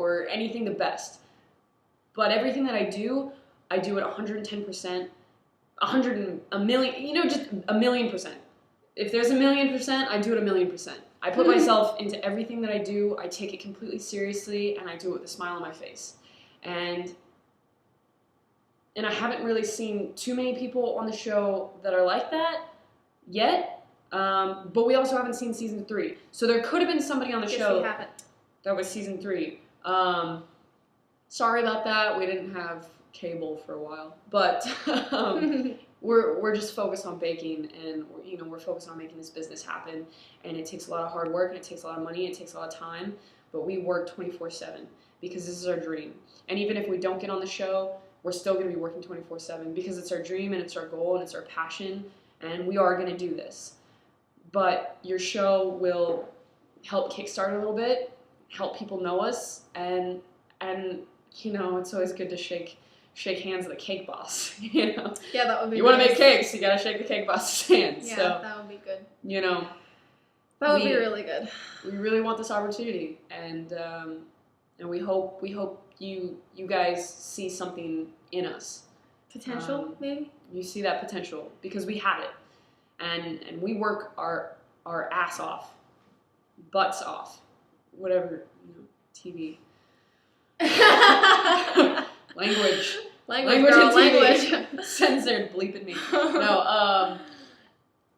or anything the best. But everything that I do at 110%, a million, just a million percent. If there's a million percent, I do it 1,000,000%. I put myself into everything that I do. I take it completely seriously, and I do it with a smile on my face. And I haven't really seen too many people on the show that are like that yet. But we also haven't seen season 3. So there could have been somebody on the show we haven't. That was season 3. Sorry about that. We didn't have cable for a while. But we're just focused on baking, and we're focused on making this business happen. And it takes a lot of hard work, and it takes a lot of money, and it takes a lot of time. But we work 24/7 because this is our dream. And even if we don't get on the show, we're still going to be working 24/7 because it's our dream and it's our goal and it's our passion, and we are going to do this. But your show will help kickstart a little bit, help people know us, and it's always good to shake hands with a cake boss. Yeah, that would be. You want to make cakes, you got to shake the cake boss's hand. Yeah, so, that would be good. That would be really good. We really want this opportunity, and we hope you guys see something in us. Potential, maybe? You see that potential, because we have it. And we work our ass off, butts off, whatever, TV. Language girl, and TV. Censored, bleeping me. No,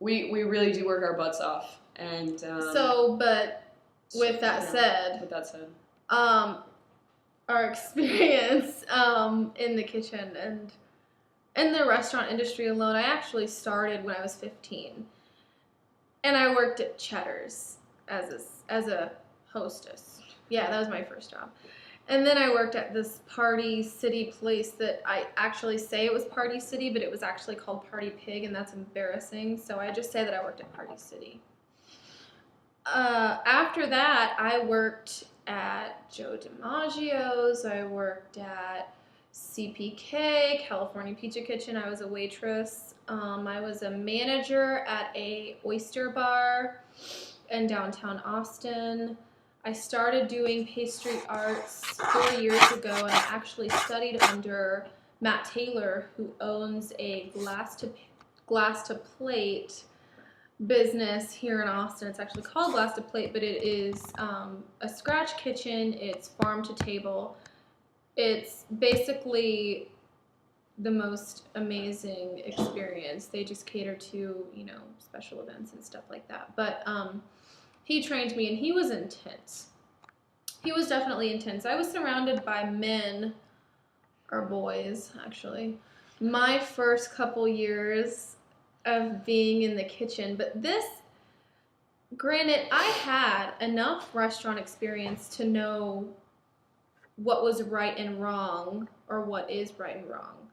we really do work our butts off. And with that said, our experience in the kitchen and in the restaurant industry alone, I actually started when I was 15, and I worked at Cheddar's as a hostess. Yeah, that was my first job. And then I worked at this Party City place that I actually say it was Party City, but it was actually called Party Pig, and that's embarrassing. So I just say that I worked at Party City. After that, I worked at Joe DiMaggio's. I worked at CPK, California Pizza Kitchen. I was a waitress. I was a manager at a oyster bar in downtown Austin. I started doing pastry arts 4 years ago, and I actually studied under Matt Taylor, who owns a glass to plate business here in Austin. It's actually called Glass to Plate, but it is a scratch kitchen. It's farm to table. It's basically the most amazing experience. They just cater to, special events and stuff like that. But he trained me, and he was intense. He was definitely intense. I was surrounded by men, or boys, actually, my first couple years of being in the kitchen. But granted, I had enough restaurant experience to know what was right and wrong, or what is right and wrong.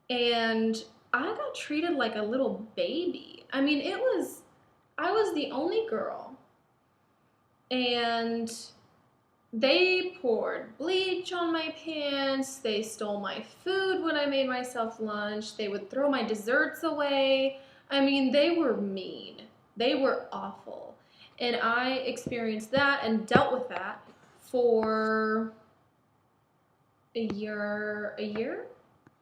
And I got treated like a little baby. I mean, I was the only girl. And they poured bleach on my pants. They stole my food when I made myself lunch. They would throw my desserts away. I mean, they were mean. They were awful. And I experienced that and dealt with that for a year,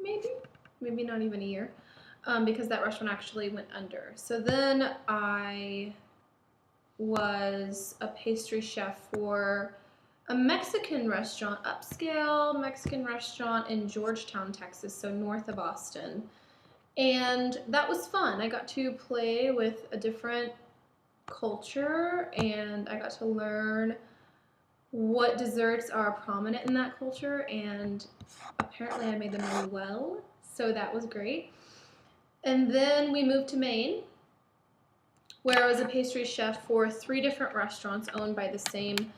maybe not even a year, because that restaurant actually went under. So then I was a pastry chef for a Mexican restaurant, upscale Mexican restaurant in Georgetown, Texas, so north of Austin. And that was fun. I got to play with a different culture, and I got to learn what desserts are prominent in that culture, and apparently I made them really well, so that was great. And then we moved to Maine, where I was a pastry chef for 3 different restaurants owned by the same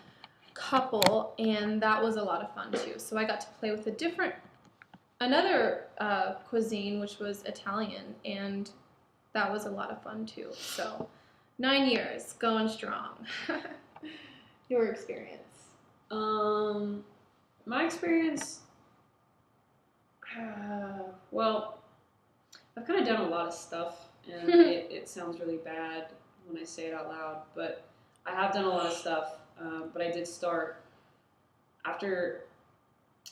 couple, and that was a lot of fun too. So I got to play with another cuisine, which was Italian, and that was a lot of fun too. So 9 years, going strong. Your experience? My experience, well, I've kind of done a lot of stuff, and it sounds really bad when I say it out loud, but I have done a lot of stuff. But I did start after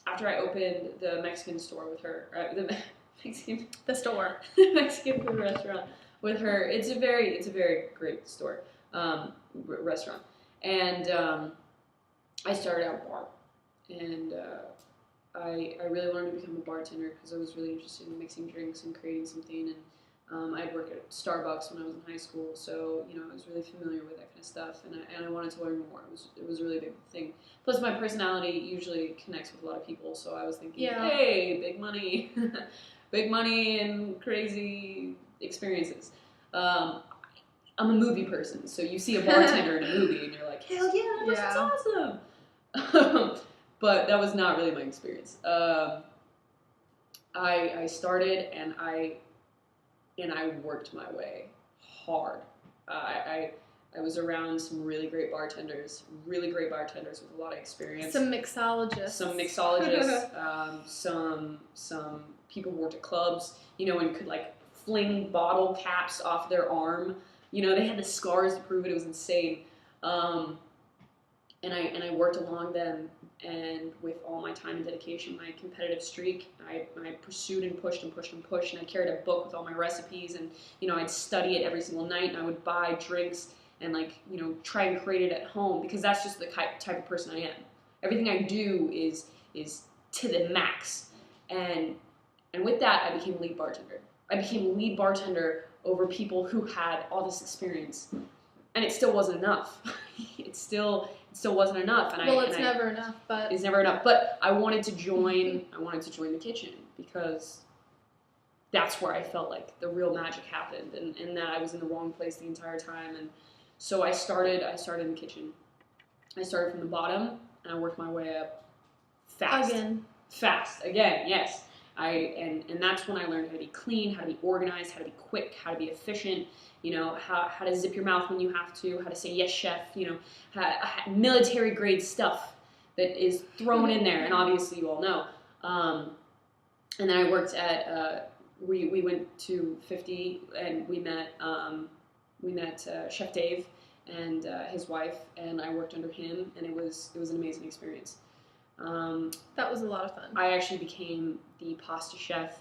I opened the Mexican store with her, The store. Mexican food restaurant with her. It's a very great store, restaurant, and I started out bar, and I really wanted to become a bartender because I was really interested in mixing drinks and creating something. And I'd work at Starbucks when I was in high school, so I was really familiar with that kind of stuff, and I wanted to learn more. It was a really big thing. Plus, my personality usually connects with a lot of people, so I was thinking, hey, big money, big money, and crazy experiences. I'm a movie person, so you see a bartender in a movie, and you're like, hell yeah, that was awesome. But that was not really my experience. I started and I worked my way hard. I was around some really great bartenders with a lot of experience. Some mixologists. Some people who worked at clubs, and could like fling bottle caps off their arm. They had the scars to prove it. It was insane. And I worked along them, and with all my time and dedication, my competitive streak, I pursued and pushed and pushed and pushed, and I carried a book with all my recipes, and I'd study it every single night, and I would buy drinks and try and create it at home, because that's just the type of person I am. Everything I do is to the max, and with that, I became lead bartender. I became lead bartender over people who had all this experience, and it still wasn't enough. It still wasn't enough. And it's never enough. But it's never enough. But I wanted to join. The kitchen because that's where I felt like the real magic happened, and that I was in the wrong place the entire time. And so I started in the kitchen. I started from the bottom, and I worked my way up fast. Again, yes. And that's when I learned how to be clean, how to be organized, how to be quick, how to be efficient. How to zip your mouth when you have to, how to say yes, chef. Military grade stuff that is thrown in there, and obviously you all know. And then I worked at. We went to 50, and we met Chef Dave and his wife, and I worked under him, and it was an amazing experience. That was a lot of fun. I actually became the pasta chef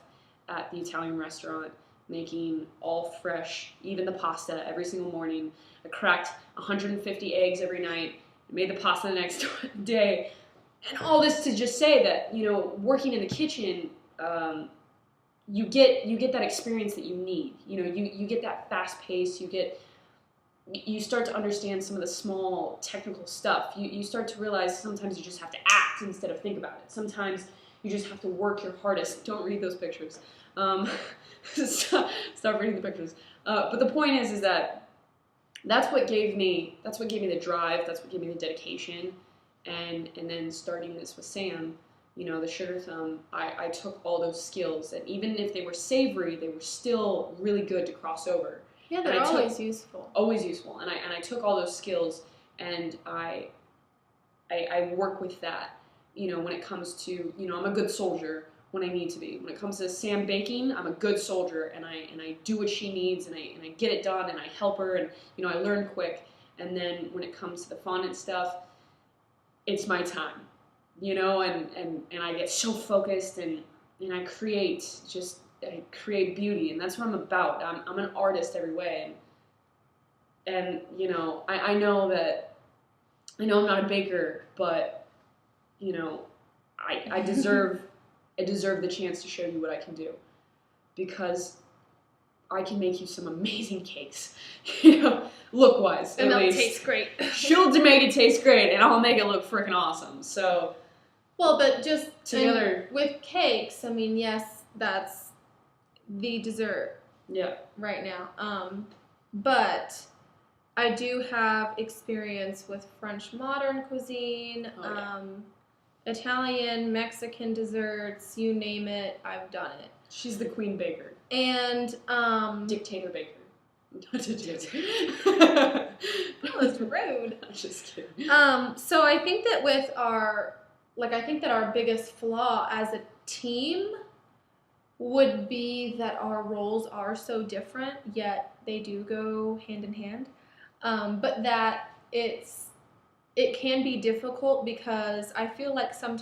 at the Italian restaurant, making all fresh, even the pasta, every single morning. I cracked 150 eggs every night, made the pasta the next day. And all this to just say that, working in the kitchen, you get that experience that you need. You get that fast pace, you start to understand some of the small technical stuff. You start to realize sometimes you just have to act instead of think about it. Sometimes you just have to work your hardest. Don't read those pictures. Stop reading the pictures. But the point is that that's what gave me the drive. That's what gave me the dedication. And then starting this with Sam, the sugar thumb, I took all those skills, and even if they were savory, they were still really good to cross over. Yeah, they're always useful. Always useful. And I took all those skills, and I work with that, when it comes to, I'm a good soldier when I need to be. When it comes to Sam baking, I'm a good soldier, and I do what she needs, and I get it done, and I help her, and, I learn quick. And then when it comes to the fondant stuff, it's my time, and I get so focused, and I create beauty, and that's what I'm about. I'm an artist every way, and I know I'm not a baker, but I deserve the chance to show you what I can do, because I can make you some amazing cakes, look-wise. And they'll taste great. She'll make it taste great, and I'll make it look freaking awesome. So, well, but just together with cakes, yes, that's the dessert. Yeah. Right now, but I do have experience with French modern cuisine, Italian, Mexican desserts, you name it, I've done it. She's the queen baker. And dictator baker. That was rude. I'm just kidding. So I think that with our biggest flaw as a team would be that our roles are so different, yet they do go hand in hand. But that it's it can be difficult because I feel like sometimes